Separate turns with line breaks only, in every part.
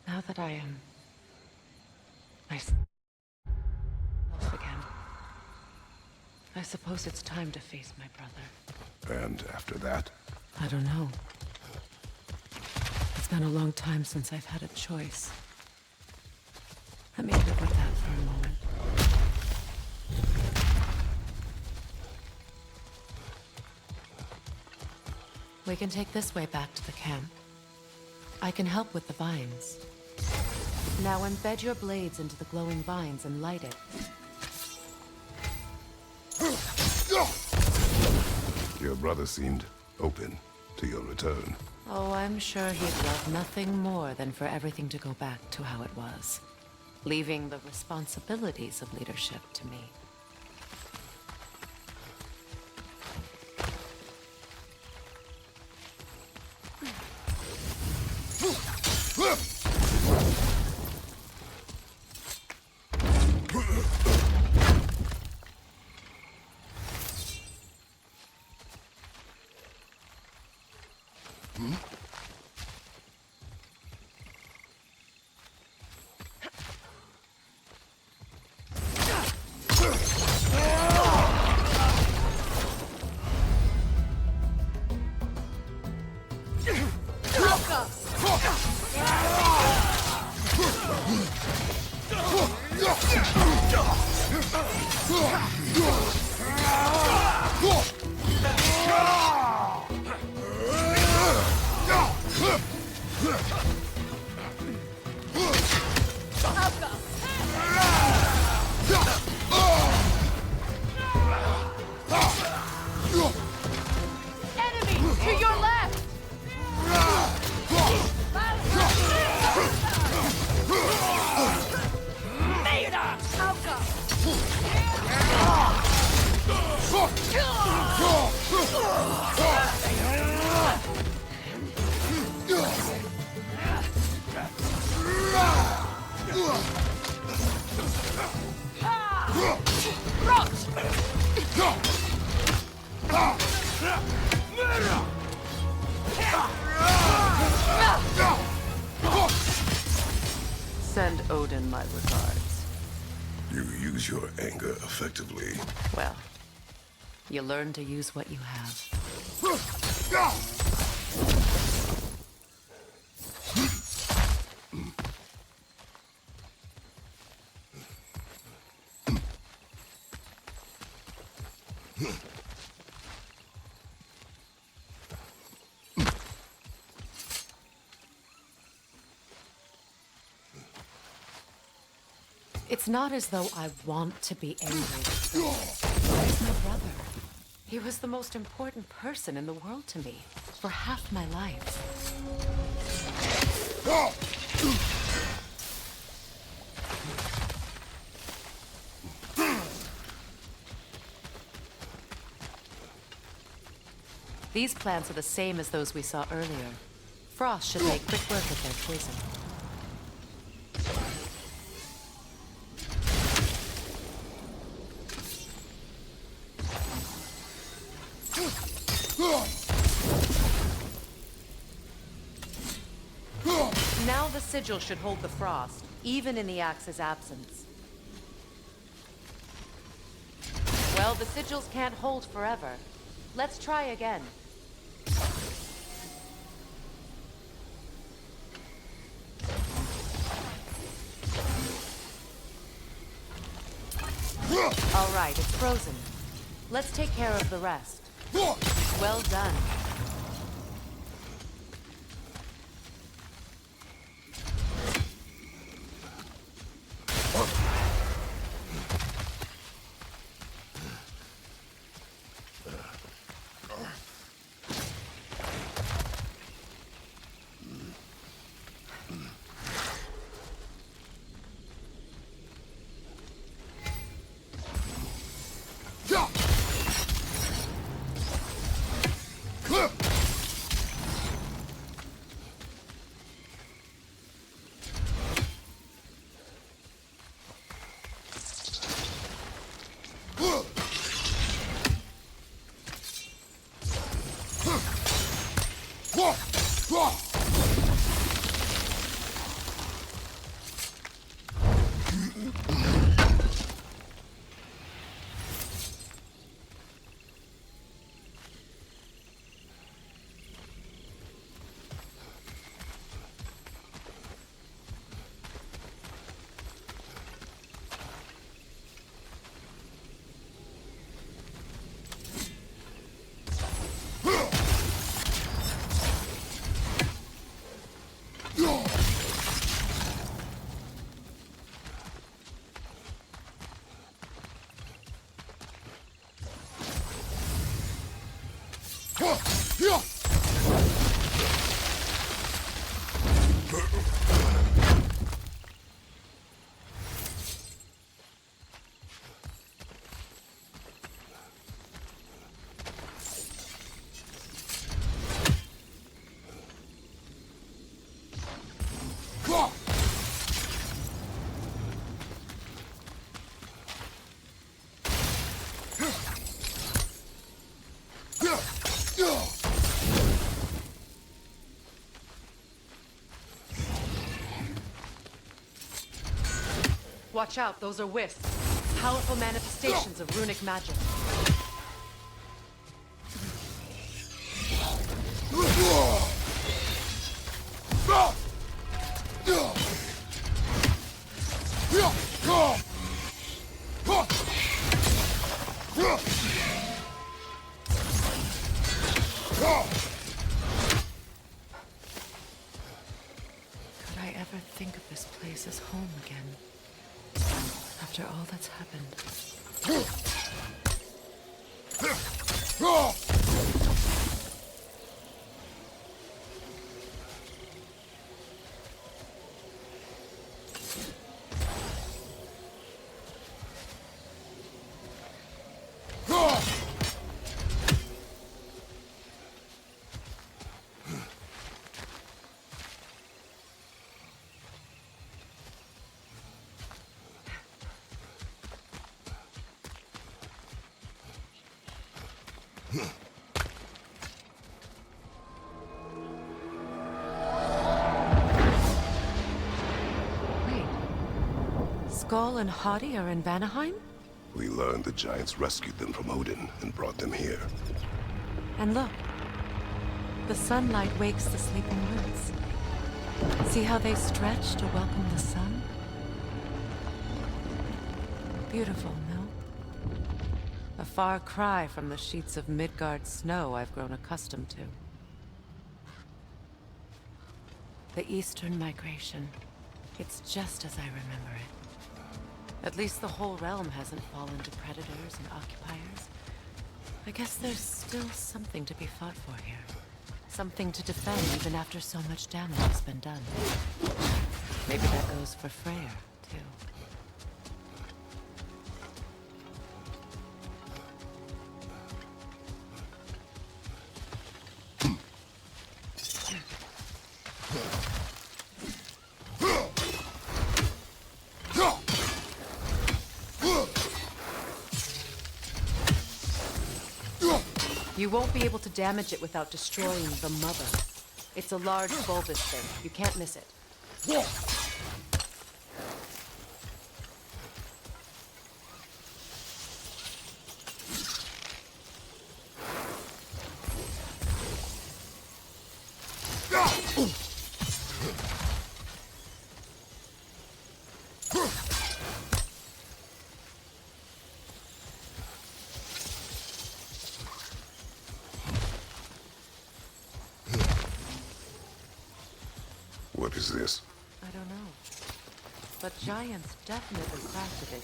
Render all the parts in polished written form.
Now that I am myself again, I suppose it's time to face my brother.
And after that?
I don't know. It's been a long time since I've had a choice. Let me live with that for a moment. We can take this way back to the camp. I can help with the vines. Now embed your blades into the glowing vines and light it.
Your brother seemed open to your return.
Oh, I'm sure he'd love nothing more than for everything to go back to how it was, leaving the responsibilities of leadership to me. Send Odin my regards.
You use your anger effectively.
Well, you learn to use what you have. It's not as though I want to be angry. He's my brother. He was the most important person in the world to me for half my life. These plants are the same as those we saw earlier. Frost should make quick work of their poison. Now the sigil should hold the frost, even in the axe's absence. Well, the sigils can't hold forever. Let's try again. All right, it's frozen. Let's take care of the rest. Well done. Watch out, those are wisps. Powerful manifestations of runic magic. Could I ever think of this place as home again? After all that's happened. Wait. Skull and Hadi are in Vanaheim?
We learned the giants rescued them from Odin and brought them here.
And look. The sunlight wakes the sleeping roots. See how they stretch to welcome the sun? Beautiful, no? A far cry from the sheets of Midgard snow I've grown accustomed to. The Eastern Migration. It's just as I remember it. At least the whole realm hasn't fallen to predators and occupiers. I guess there's still something to be fought for here. Something to defend even after so much damage has been done. Maybe that goes for Freyr, too. You won't be able to damage it without destroying the mother. It's a large bulbous thing. You can't miss it.
What is this?
I don't know. But giants definitely crafted it.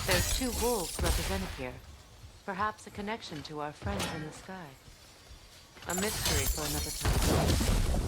There's 2 wolves represented here. Perhaps a connection to our friends in the sky. A mystery for another time.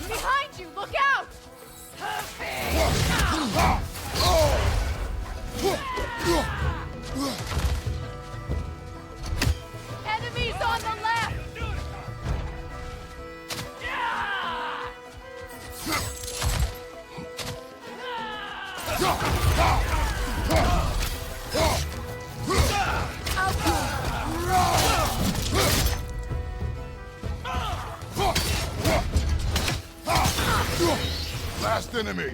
Behind you! Look out! Enemies on the left!
Last enemy!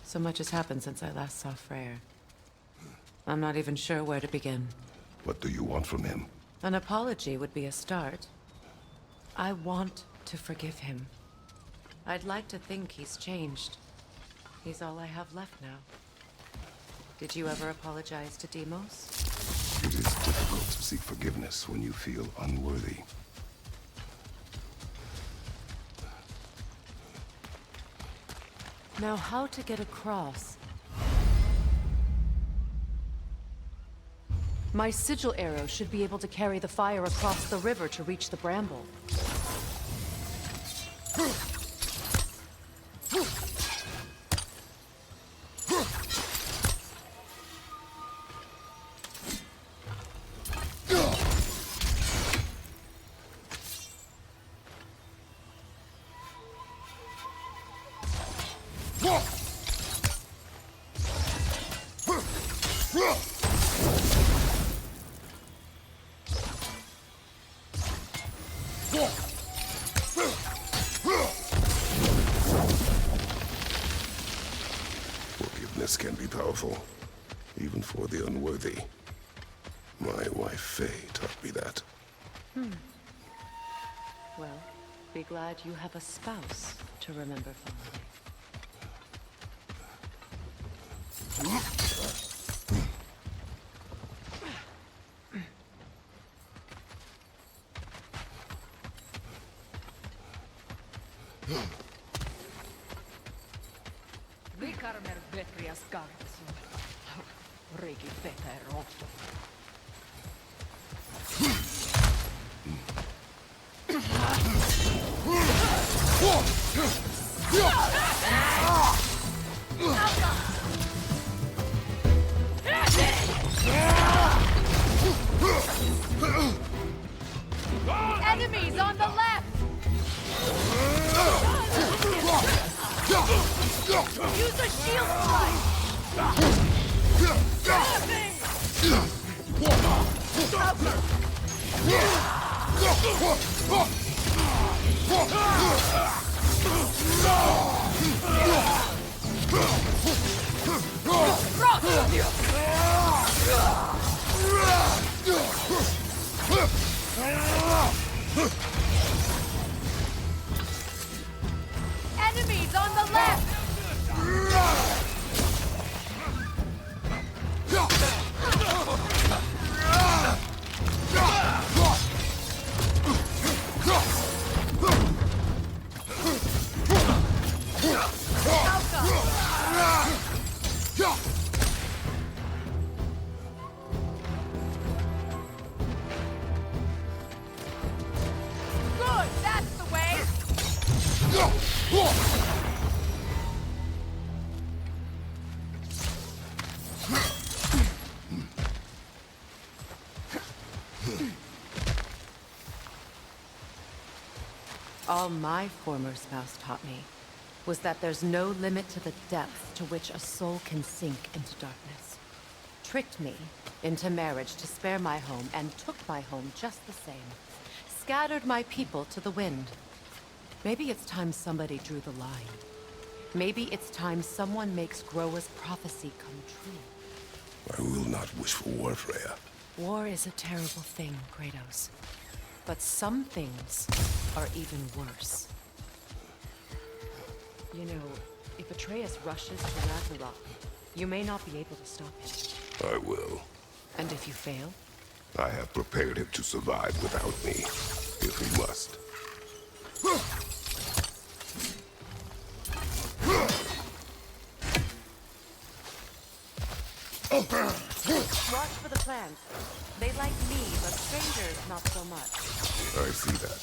So much has happened since I last saw Freyr. I'm not even sure where to begin.
What do you want from him?
An apology would be a start. I want to forgive him. I'd like to think he's changed. He's all I have left now. Did you ever apologize to Demos?
It is difficult to seek forgiveness when you feel unworthy.
Now, how to get across? My sigil arrow should be able to carry the fire across the river to reach the bramble.
Forgiveness can be powerful, even for the unworthy. My wife Faye taught me that.
Well, be glad you have a spouse to remember fondly.
Vikarmer vetrias gartsu. Rigi veter otto.
Enemies on the left! Use a shield strike! Enemies on the left! Good, that's the way! All my former spouse taught me was that there's no limit to the depth to which a soul can sink into darkness. Tricked me into marriage to spare my home, and took my home just the same. Scattered my people to the wind. Maybe it's time somebody drew the line. Maybe it's time someone makes Groa's prophecy come true.
I will not wish for war, Freya.
War is a terrible thing, Kratos. But some things are even worse. You know, if Atreus rushes to Ragnarok, you may not be able to stop him.
I will.
And if you fail?
I have prepared him to survive without me, if he must.
Watch for the plants. They like me, but strangers not so much.
I see that.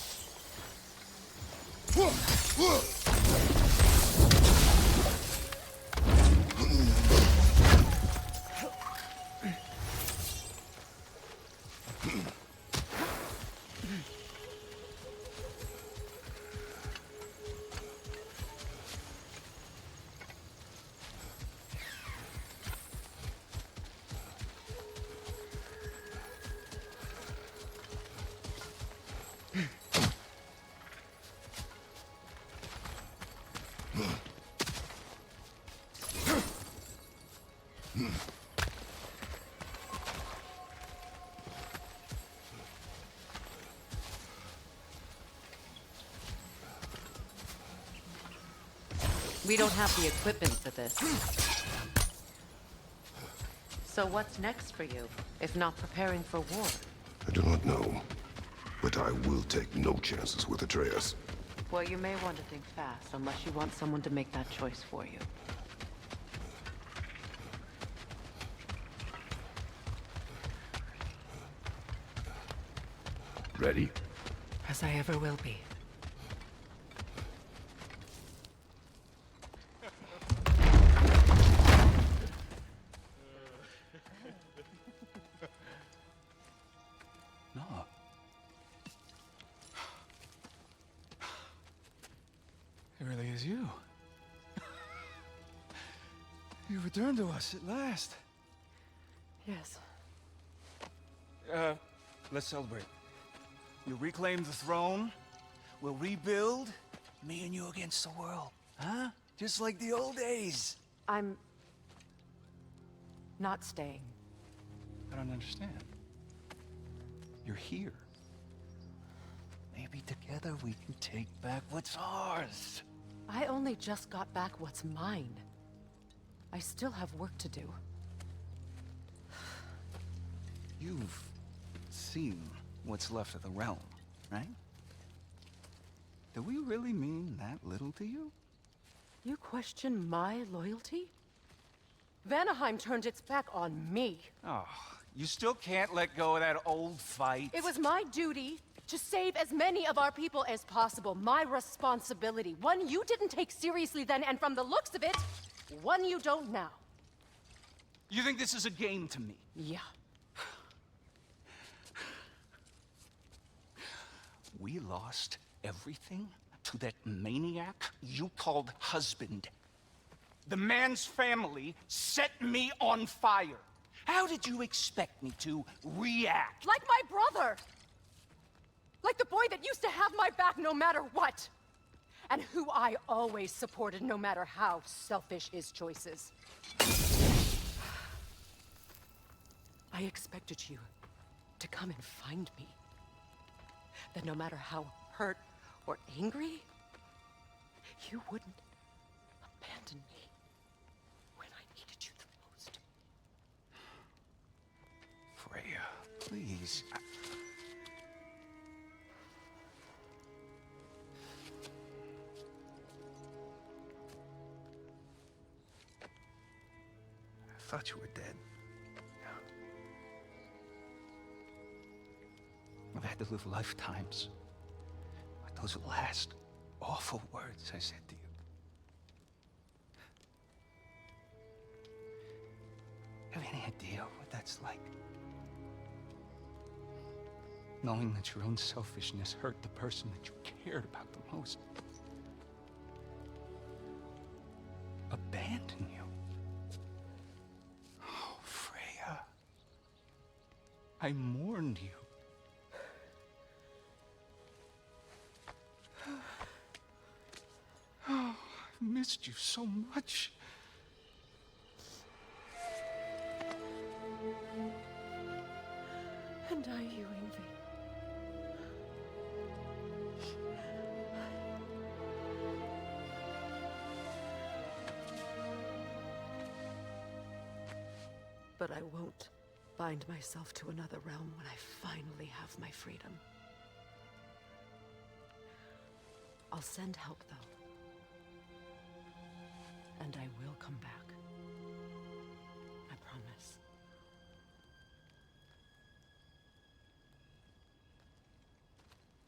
We don't have the equipment for this. So what's next for you, if not preparing for war?
I do not know, but I will take no chances with Atreus.
Well, you may want to think fast, unless you want someone to make that choice for you.
Ready?
As I ever will be.
No. It really is you. You returned to us at last.
Yes.
Let's celebrate. You reclaim the throne. We'll rebuild. Me and you against the world. Huh? Just like the old days.
I'm... not staying.
I don't understand. You're here. Maybe together we can take back what's ours.
I only just got back what's mine. I still have work to do.
You've seen what's left of the realm, right? Do we really mean that little to you?
You question my loyalty? Vanaheim turned its back on me.
Oh, you still can't let go of that old fight?
It was my duty to save as many of our people as possible. My responsibility. One you didn't take seriously then, and from the looks of it, one you don't now.
You think this is a game to me?
Yeah.
We lost everything to that maniac you called husband. The man's family set me on fire. How did you expect me to react?
Like my brother! Like the boy that used to have my back no matter what! And who I always supported no matter how selfish his choices. I expected you to come and find me. That no matter how hurt or angry, you wouldn't abandon me when I needed you the most.
Freya, please. I thought you were dead. I've had to live lifetimes with those last awful words I said to you. Have any idea what that's like? Knowing that your own selfishness hurt the person that you cared about the most. I mourned you. Oh, I've missed you so much.
And are you, Envy? But I won't bind myself to another realm when I finally have my freedom. I'll send help, though. And I will come back. I promise.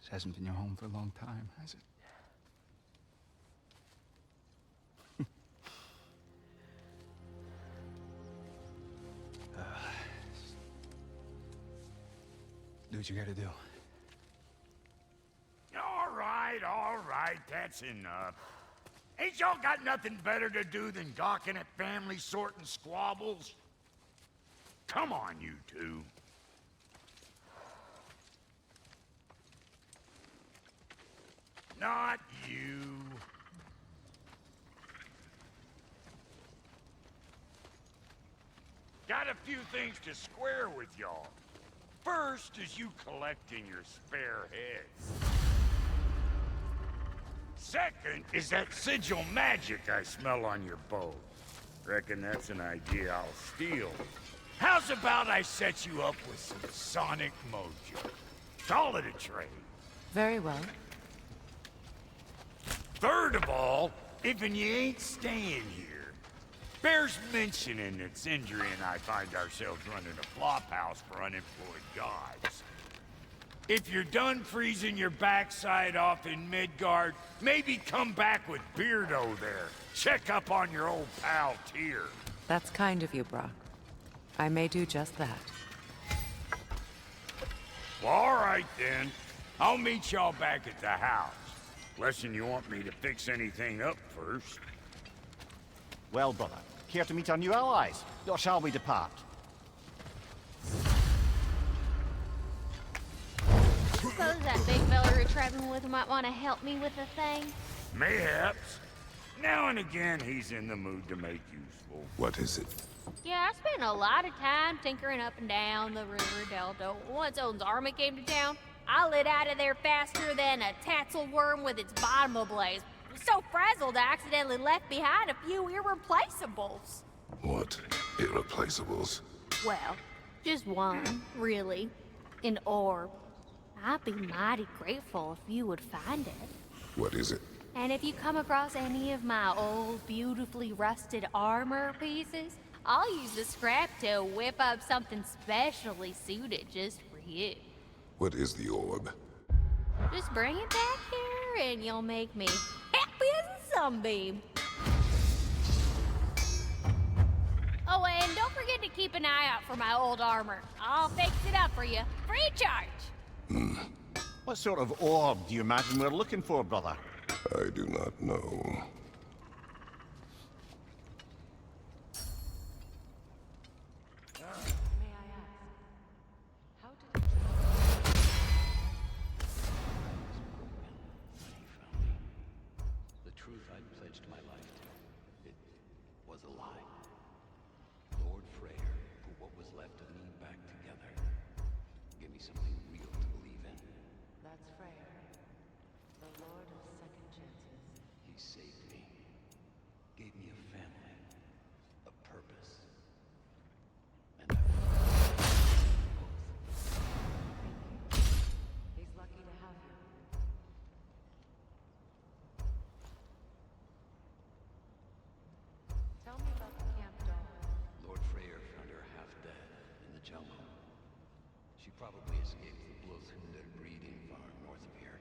This hasn't been your home for a long time, has it? Do what you gotta do.
All right, that's enough. Ain't y'all got nothing better to do than gawking at family sorting squabbles? Come on, you two. Not you. Got a few things to square with y'all. First is you collecting your spare heads. Second is that sigil magic I smell on your bow. Reckon that's an idea I'll steal. How's about I set you up with some sonic mojo? Call it a trade.
Very well.
Third of all, if you ain't staying here, bears mentioning that Sindri and I find ourselves running a flop house for unemployed gods. If you're done freezing your backside off in Midgard, maybe come back with Beardo there. Check up on your old pal Tyr.
That's kind of you, Brock. I may do just that.
Well, all right then. I'll meet y'all back at the house. Unless you want me to fix anything up first.
Well, brother, care to meet our new allies? Or shall we depart?
Suppose that big fella you're traveling with might want to help me with a thing?
Mayhaps. Now and again, he's in the mood to make useful.
What is it?
Yeah, I spent a lot of time tinkering up and down the river delta. Once Odin's army came to town, I lit out of there faster than a tassel worm with its bottom ablaze. So frazzled, I accidentally left behind a few irreplaceables.
What irreplaceables?
Well, just one, really. An orb. I'd be mighty grateful if you would find it.
What is it?
And if you come across any of my old, beautifully rusted armor pieces, I'll use the scrap to whip up something specially suited just for you.
What is the orb?
Just bring it back here and you'll make me happy as a sunbeam. Oh, and don't forget to keep an eye out for my old armor. I'll fix it up for you, free of charge.
What sort of orb do you imagine we're looking for, brother?
I do not know.
May I ask, how did
The truth I'd pledged my life to, it was a lie. Lord Freyr put what was left of me back together. Give me something real to believe in.
That's Freyr, the Lord of Second Chances.
He saved me. Gave me a family. A purpose. And I
He's lucky to have you. Tell me about the camp dog.
Lord Freyr found her half dead in the jungle. She probably escaped the Bloodhunder breeding farm north of here.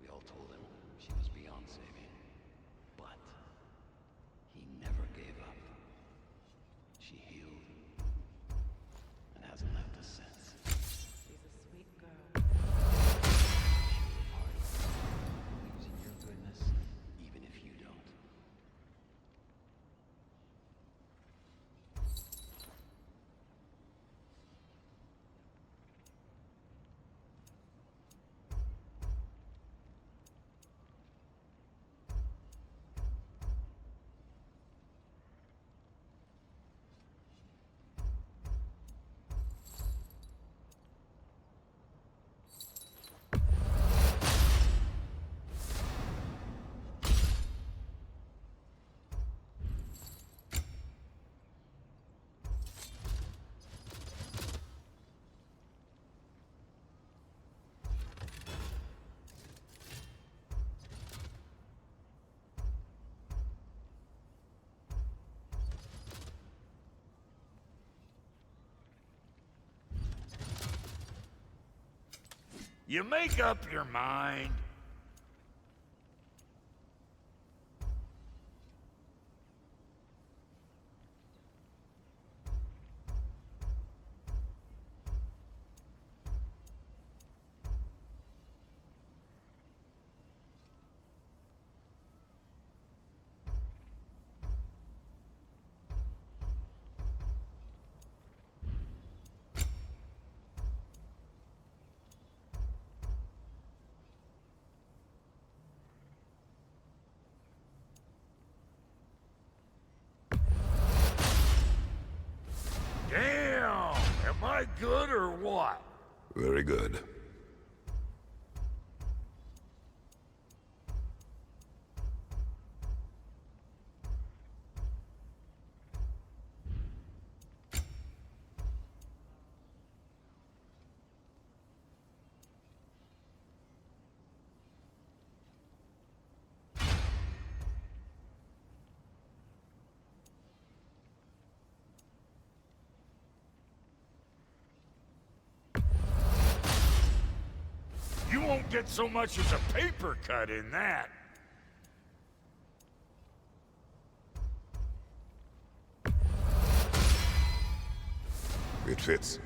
We all told him she was beyond saving. But he never gave up. She healed and hasn't left us since.
She's a sweet girl.
Believes in your goodness, even if you don't.
You make up your mind. Damn! Am I good or what?
Very good.
You won't get so much as a paper cut in that.
It fits.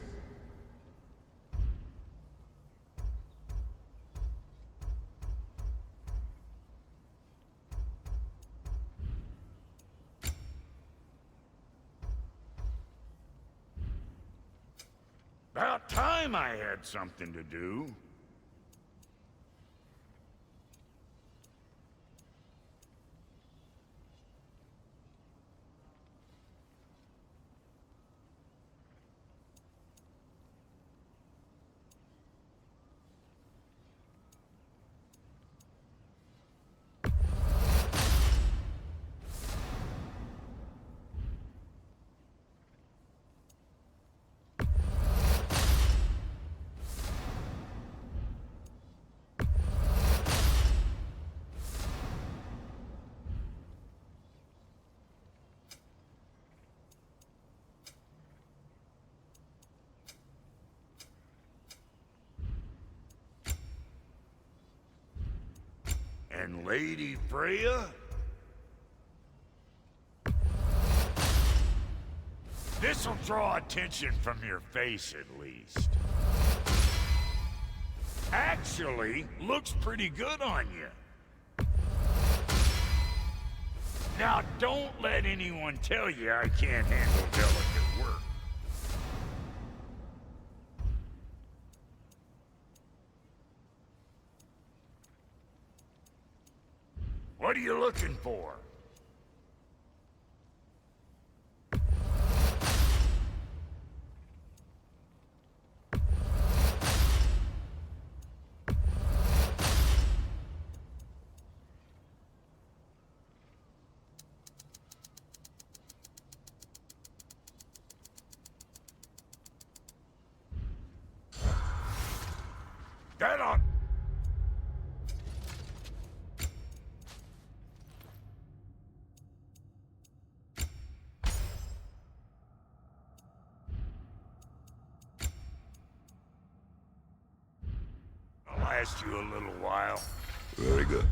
About time I had something to do. And Lady Freya? This'll draw attention from your face, at least. Actually, looks pretty good on you. Now, don't let anyone tell you I can't handle delicate work. What are you looking for? That on. I'll last you a little while.
Very good.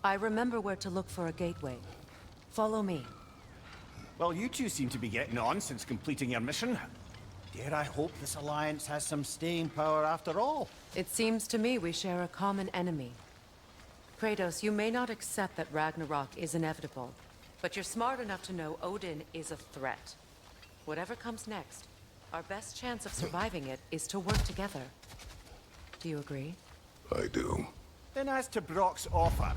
I remember where to look for a gateway. Follow me.
Well, you two seem to be getting on since completing your mission. Dare I hope this alliance has some staying power after all?
It seems to me we share a common enemy. Kratos, you may not accept that Ragnarok is inevitable, but you're smart enough to know Odin is a threat. Whatever comes next, our best chance of surviving it is to work together. Do you agree?
I do.
Then as to Brock's offer,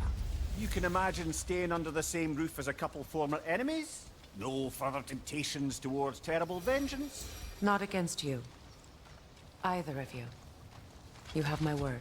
you can imagine staying under the same roof as a couple former enemies? No further temptations towards terrible vengeance?
Not against you. Either of you. You have my word.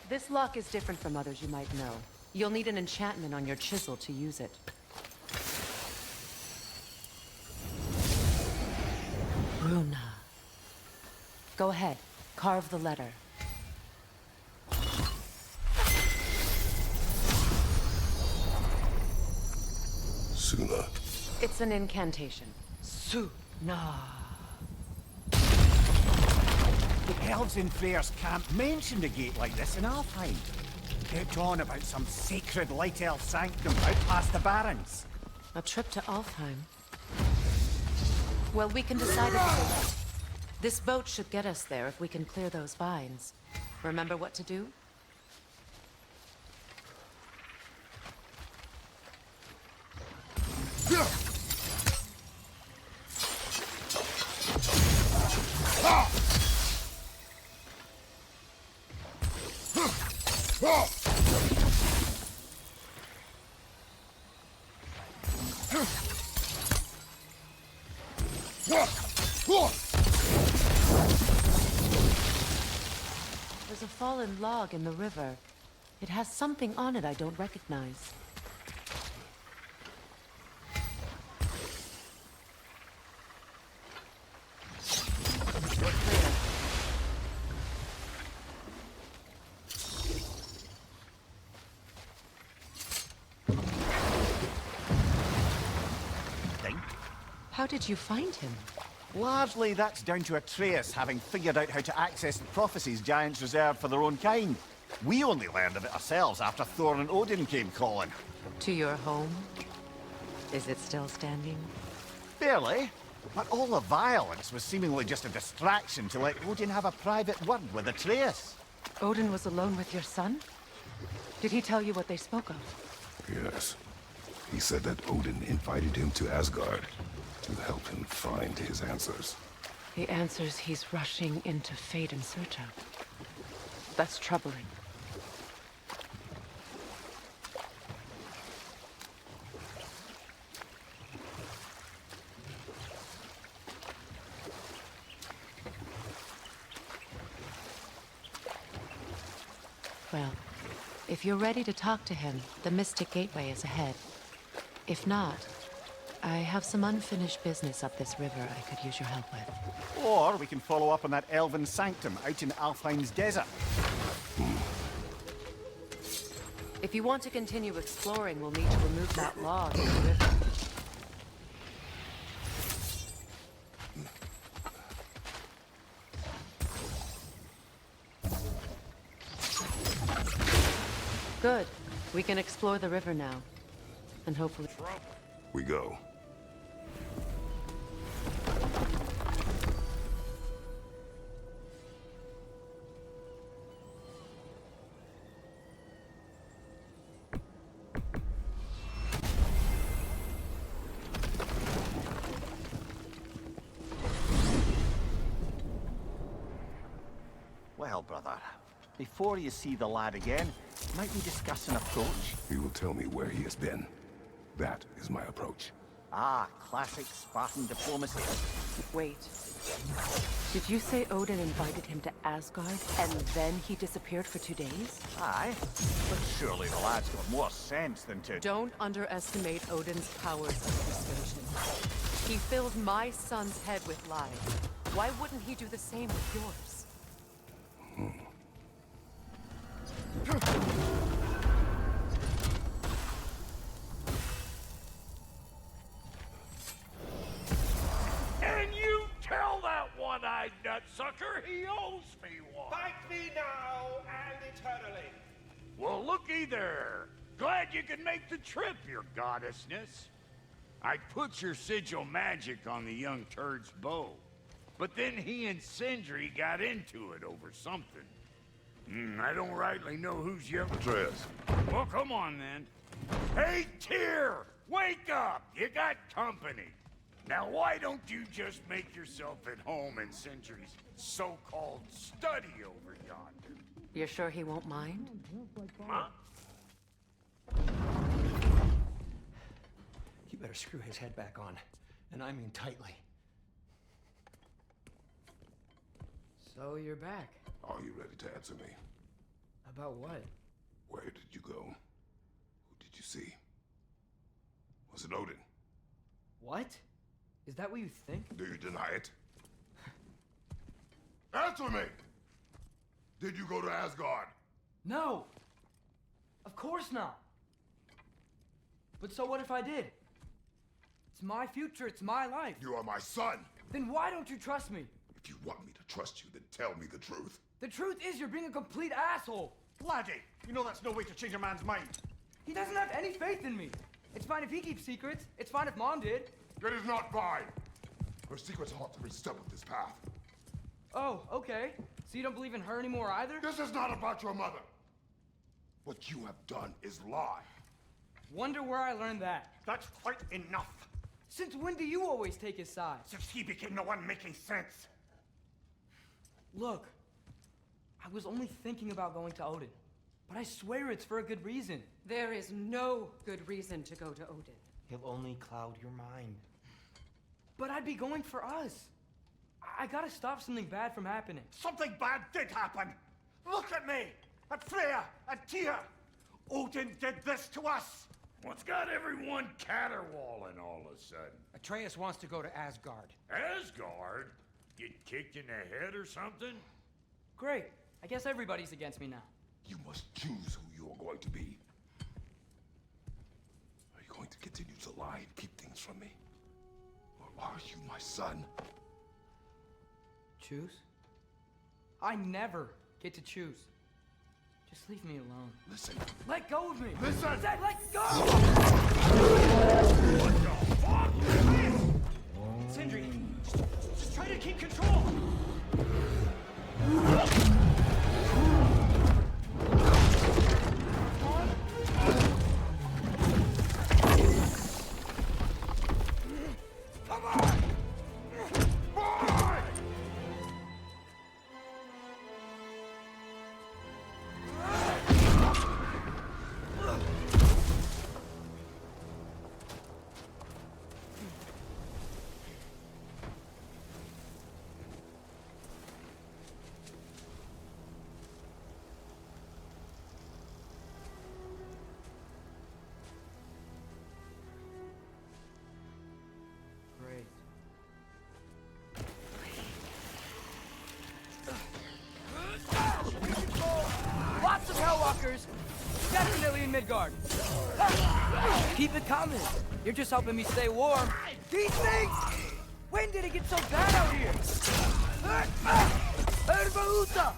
This lock is different from others you might know. You'll need an enchantment on your chisel to use it. Runa. Go ahead. Carve the letter.
Suna.
It's an incantation. Suna.
The elves in Freyr's camp mentioned a gate like this in Alfheim. Kept on about some sacred light elf sanctum out past the Barrens.
A trip to Alfheim. Well, we can decide it later. This boat should get us there if we can clear those vines. Remember what to do? There's a fallen log in the river. It has something on it I don't recognize. We're clear. How did you find him?
Largely, that's down to Atreus having figured out how to access the prophecies giants reserved for their own kind. We only learned of it ourselves after Thor and Odin came calling.
To your home? Is it still standing?
Barely. But all the violence was seemingly just a distraction to let Odin have a private word with Atreus.
Odin was alone with your son? Did he tell you what they spoke of?
Yes. He said that Odin invited him to Asgard to help him find his answers.
The answers he's rushing into fate in search of. That's troubling. Well, if you're ready to talk to him, the Mystic Gateway is ahead. If not, I have some unfinished business up this river I could use your help with.
Or we can follow up on that elven sanctum out in Alfheim's desert.
If you want to continue exploring, we'll need to remove that log from the river. Good. We can explore the river now. And hopefully...
We go.
Well, brother, before you see the lad again, might we discuss an approach?
He will tell me where he has been. That is my approach.
Ah, classic Spartan diplomacy.
Wait. Did you say Odin invited him to Asgard, and then he disappeared for 2 days?
Aye, but surely the lad's got more sense than to...
Don't underestimate Odin's powers of persuasion. He filled my son's head with lies. Why wouldn't he do the same with yours?
And you tell that one-eyed nutsucker he owes me one.
Fight me now and eternally.
Well, looky there. Glad you can make the trip, your goddessness. I put your sigil magic on the young turd's bow. But then he and Sindri got into it over something. I don't rightly know who's young.
Atreus.
Well, come on then. Hey, Tyr! Wake up! You got company. Now, why don't you just make yourself at home in Sindri's so-called study over yonder?
You're sure he won't mind?
Huh?
You better screw his head back on, and I mean tightly.
So you're back.
Are you ready to answer me?
About what?
Where did you go? Who did you see? Was it Odin?
What? Is that what you think?
Do you deny it? Answer me! Did you go to Asgard?
No! Of course not! But so what if I did? It's my future, it's my life.
You are my son!
Then why don't you trust me?
If you want me to trust you, then tell me the truth.
The truth is you're being a complete asshole!
Laddie, you know that's no way to change a man's mind.
He doesn't have any faith in me. It's fine if he keeps secrets. It's fine if Mom did.
It is not fine! Her secrets haunt every step of this path.
Oh, okay. So you don't believe in her anymore either?
This is not about your mother! What you have done is lie.
Wonder where I learned that.
That's quite enough.
Since when do you always take his side?
Since he became the one making sense.
Look, I was only thinking about going to Odin. But I swear it's for a good reason.
There is no good reason to go to Odin.
He'll only cloud your mind.
But I'd be going for us. I gotta stop something bad from happening.
Something bad did happen. Look at me, at Freya, at Tyr. Odin did this to us.
What's got everyone caterwauling all of a sudden?
Atreus wants to go to Asgard.
Asgard? Get kicked in the head or something?
Great. I guess everybody's against me now.
You must choose who you are going to be. Are you going to continue to lie and keep things from me? Or are you my son?
Choose? I never get to choose. Just leave me alone.
Listen.
Let go of me!
Listen!
I said let go!
What the fuck?
Sindri, just try to keep control!
Come on! Boy!
walkers. Definitely in Midgard. Keep it coming. You're just helping me stay warm. These things! When did it get so bad out here? Herbaluta!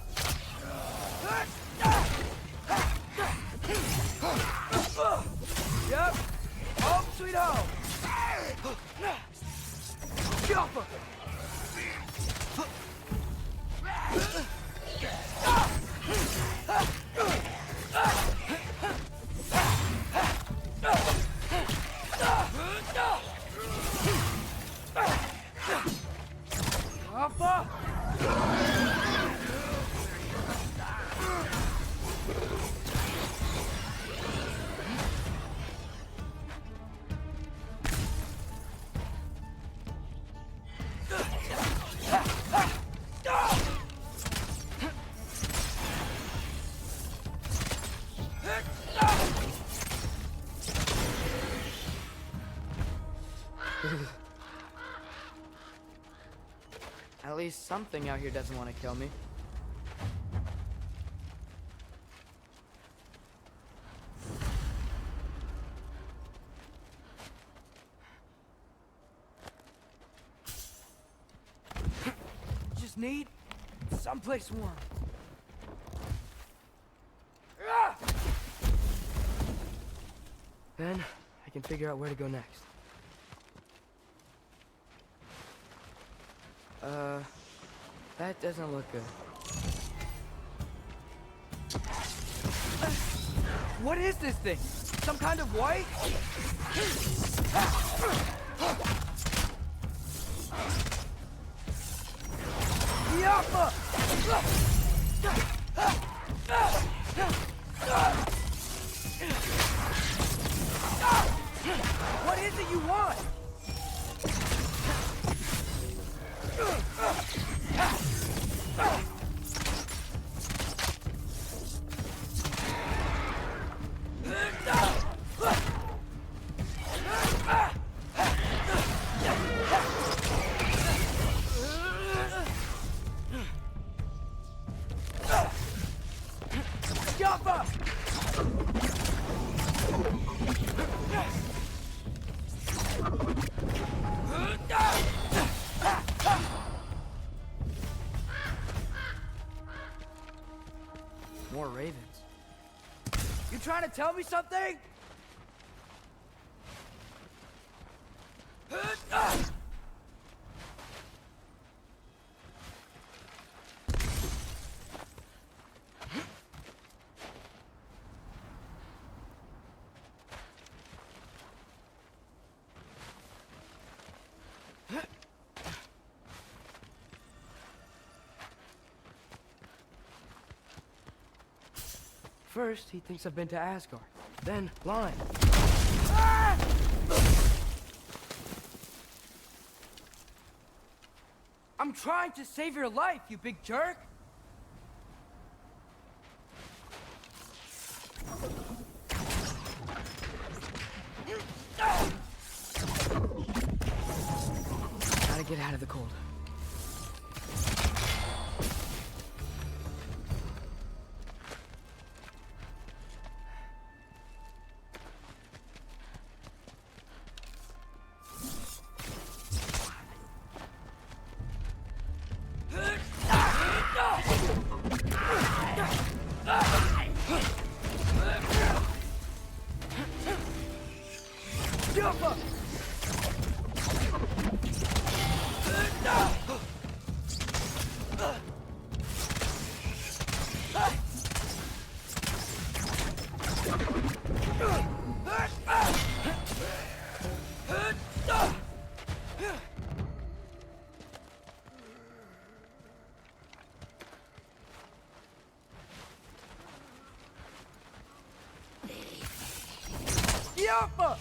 Yep. Home sweet home. Jumper! Alpha! At least something out here doesn't want to kill me. Just need someplace warm. Then I can figure out where to go next. That doesn't look good. What is this thing? Some kind of white? Yappa! What is it you want? More ravens. You trying to tell me something? First, he thinks I've been to Asgard. Then, lying. Ah! I'm trying to save your life, you big jerk! Gotta get out of the cold. Yappa! Yappa!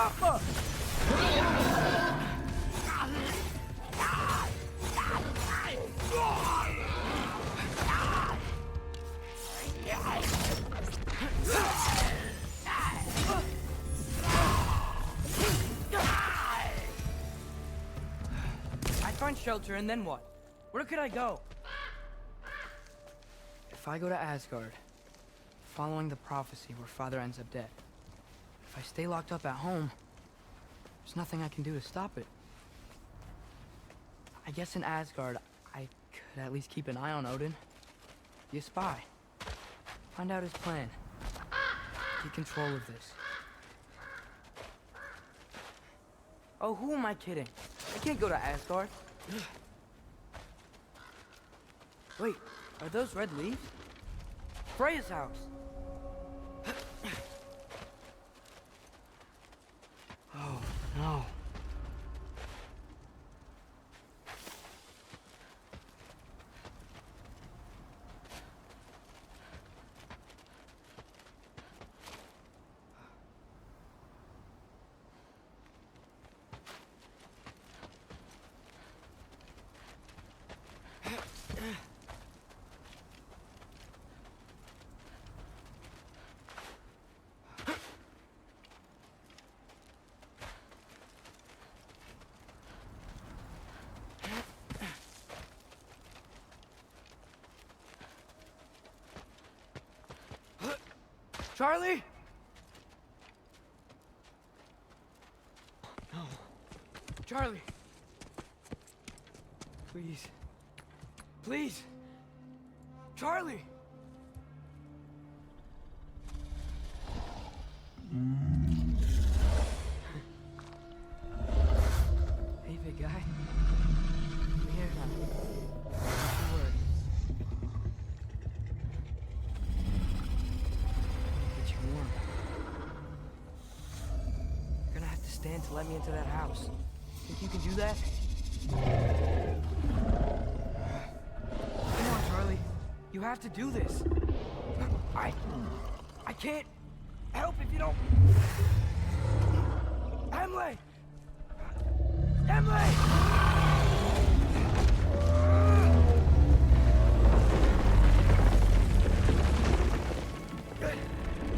Papa! I'd find shelter, and then what? Where could I go? If I go to Asgard, following the prophecy where Father ends up dead, if I stay locked up at home, there's nothing I can do to stop it. I guess in Asgard, I could at least keep an eye on Odin. Be a spy. Find out his plan. Get control of this. Oh, who am I kidding? I can't go to Asgard. Wait, are those red leaves? Freya's house. Oh, no. Charlie? No. Charlie. Please. Please. Charlie. Hey, big guy. I'm here now. Don't you worry. Get you warm. You're gonna have to stand to let me into that house. Think you can do that? Come on, Charlie. You have to do this. I can't help if you don't. Emily! Emily!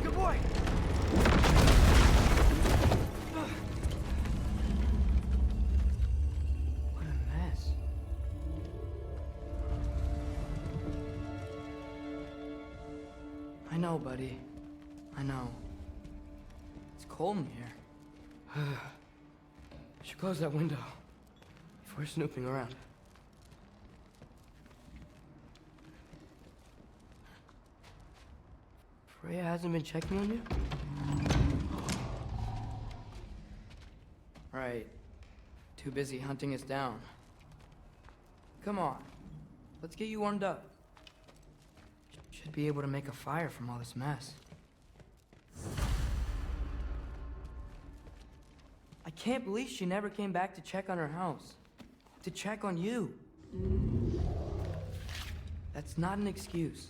Good boy! What a mess. I know, buddy. I know. It's cold in here. I should close that window before snooping around. Freya hasn't been checking on you? Right. Too busy hunting us down. Come on. Let's get you warmed up. Should be able to make a fire from all this mess. I can't believe she never came back to check on her house. To check on you. That's not an excuse.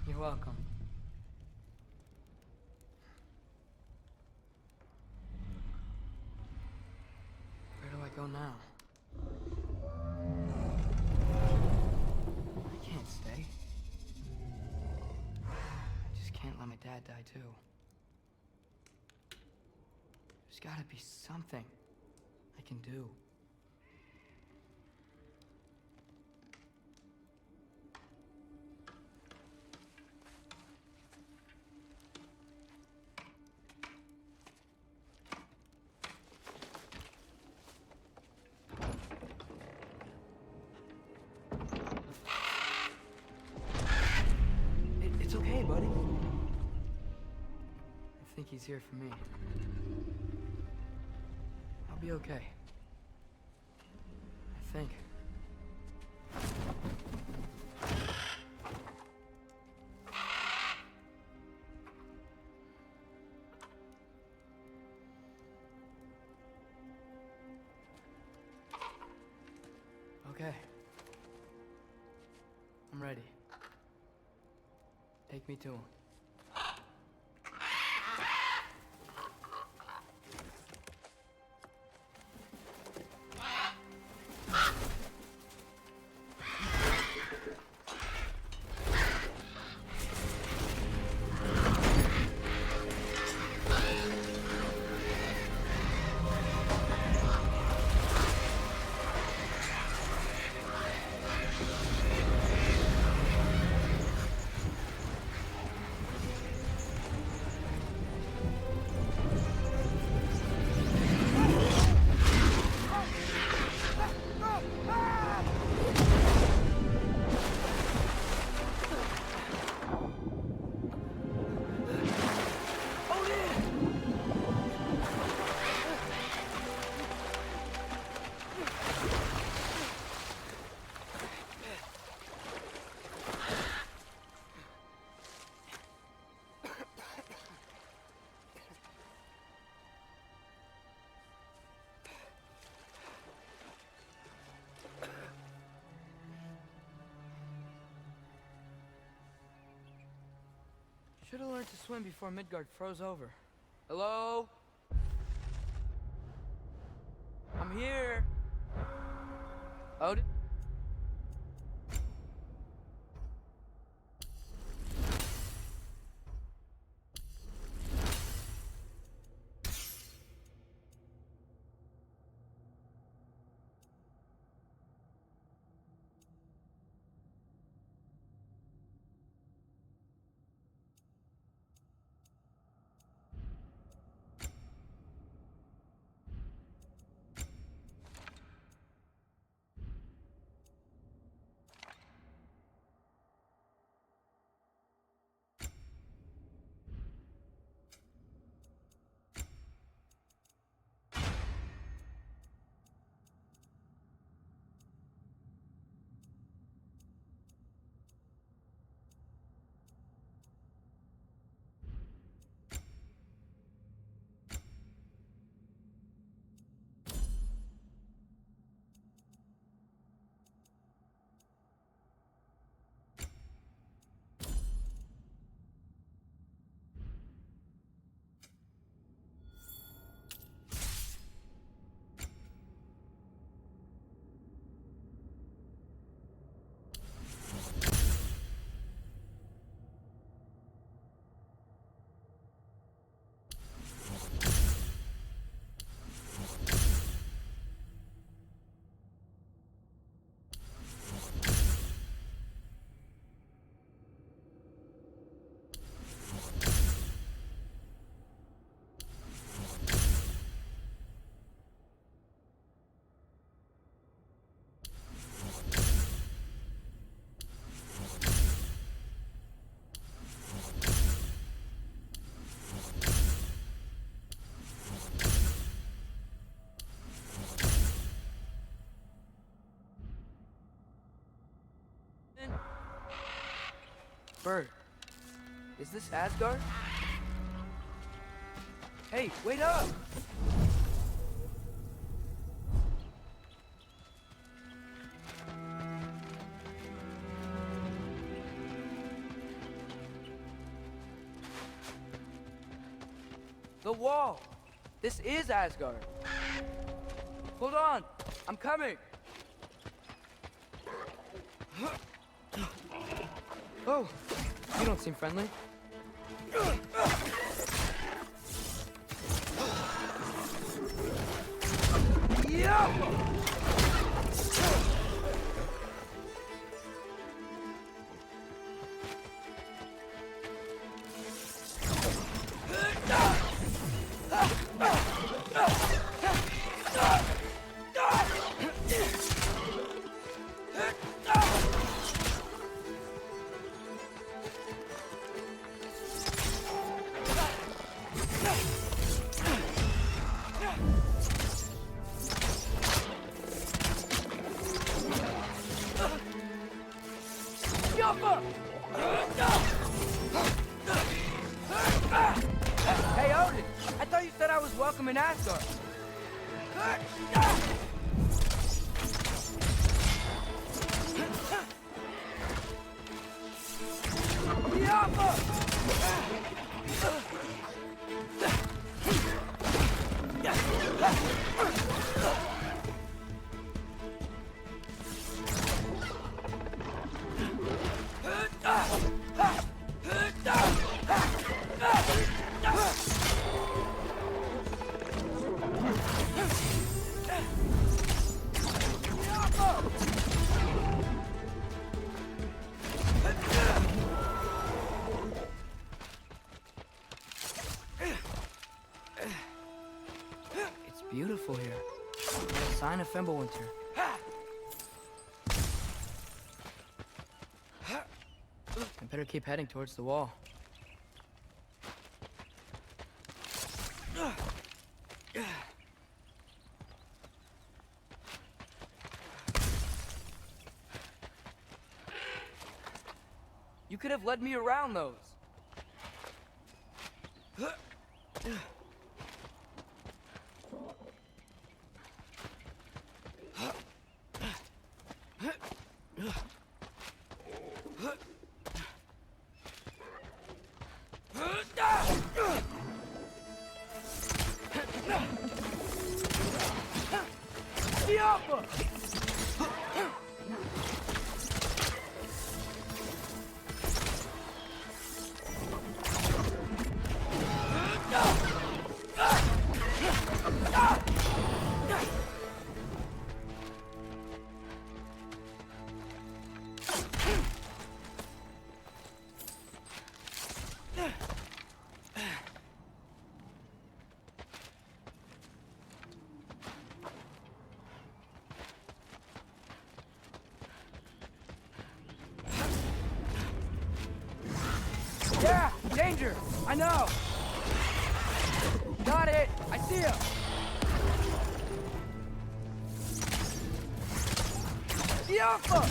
You're welcome. Where do I go now? I can't stay. I just can't let my dad die too. There's gotta be something I can do. It's okay, buddy. I think he's here for me. I'll be okay. I think. me to him. Should have learned to swim before Midgard froze over. Hello? I'm here. Odin? Bird, is this Asgard? Hey, wait up! The wall! This is Asgard! Hold on! I'm coming! Oh, you don't seem friendly. Yeah! Hey, Odin! I thought you said I was welcome in Asgard. Yappa! beautiful here. No sign of Fimbulwinter. I better keep heading towards the wall. You could have led me around those. Yeah! Danger! I know! Got it! I see him! Yaffa!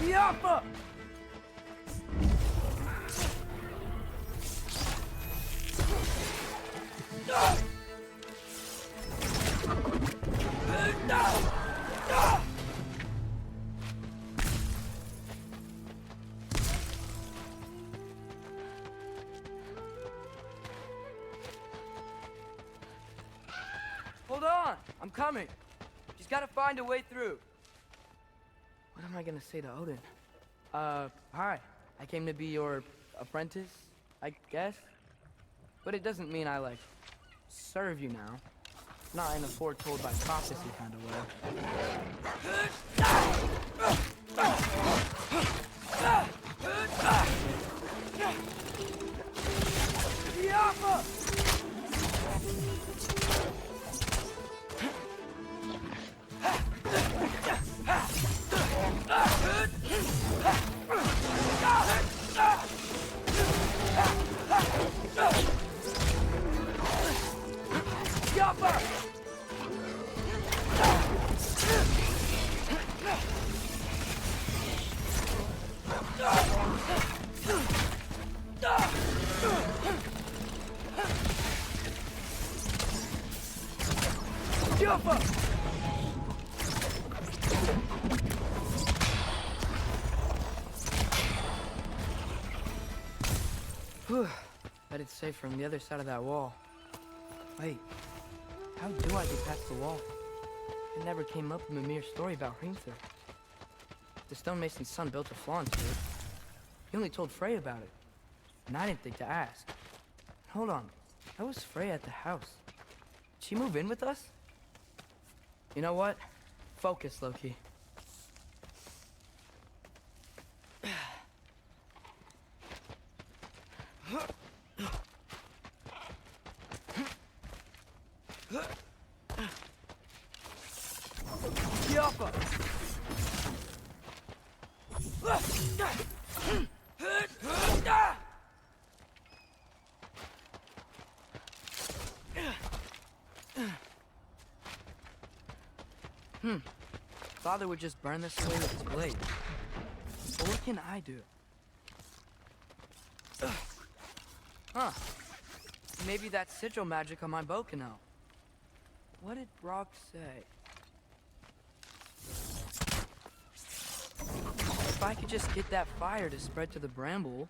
Yaffa! Hold on! I'm coming! Just gotta find a way through. What am I gonna say to Odin? Hi. I came to be your apprentice, I guess? But it doesn't mean I, like, serve you now. Not in a foretold by prophecy kind of way. Whew. Bet it's safe from the other side of that wall. Wait, how do I get past the wall? It never came up in Mimir's story about Hrimthur. The stonemason's son built a flaw into it. He only told Frey about it, and I didn't think to ask. Hold on, how was Frey at the house? Did she move in with us? You know what? Focus, Loki. Father would just burn this away with his blade. But what can I do? Huh. Maybe that sigil magic on my bow can help. What did Brock say? If I could just get that fire to spread to the bramble...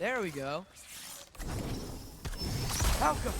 There we go. Falco!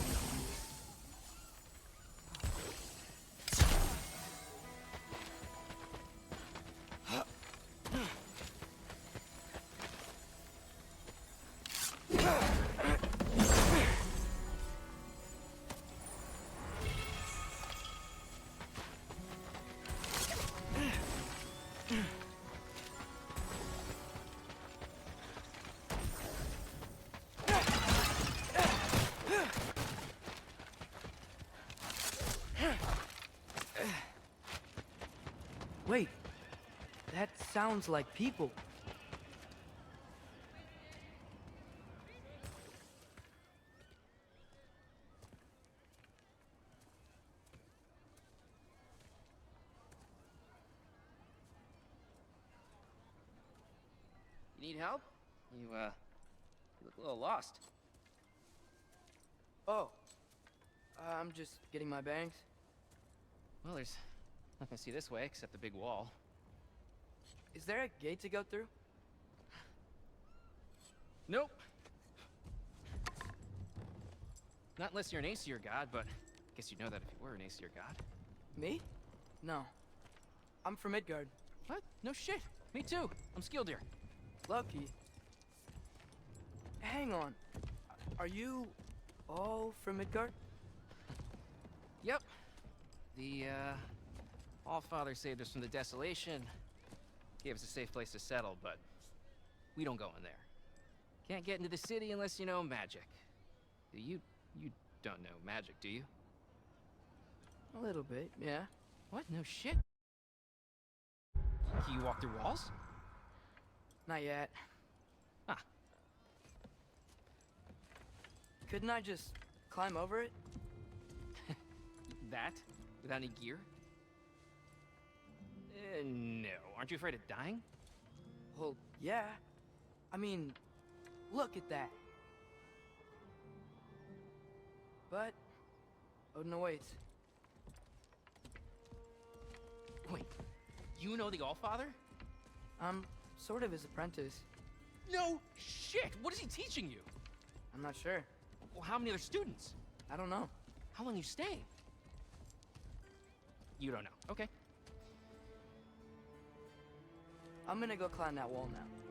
Wait, that sounds like people.
You need help? You look a little lost.
Oh, I'm just getting my bangs.
Well, there's nothing to see this way except the big wall.
Is there a gate to go through?
Nope. Not unless you're an Aesir god, but I guess you'd know that if you were an Aesir god.
Me? No. I'm from Midgard.
What? No shit. Me too. I'm skilled here.
Lucky. Hang on. Are you all from Midgard?
Yep. The, Allfather saved us from the desolation. Gave us a safe place to settle, but we don't go in there. Can't get into the city unless you know magic. You don't know magic, do you?
A little bit, yeah.
What? No shit? Can you walk through walls?
Not yet.
Huh.
Couldn't I just climb over it?
That? Without any gear? No. Aren't you afraid of dying?
Well, yeah. I mean, look at that. But Odin awaits.
Wait, you know the Allfather?
I'm sort of his apprentice.
No shit! What is he teaching you?
I'm not sure.
Well, how many other students?
I don't know.
How long are you staying? You don't know. Okay.
I'm gonna go climb that wall now.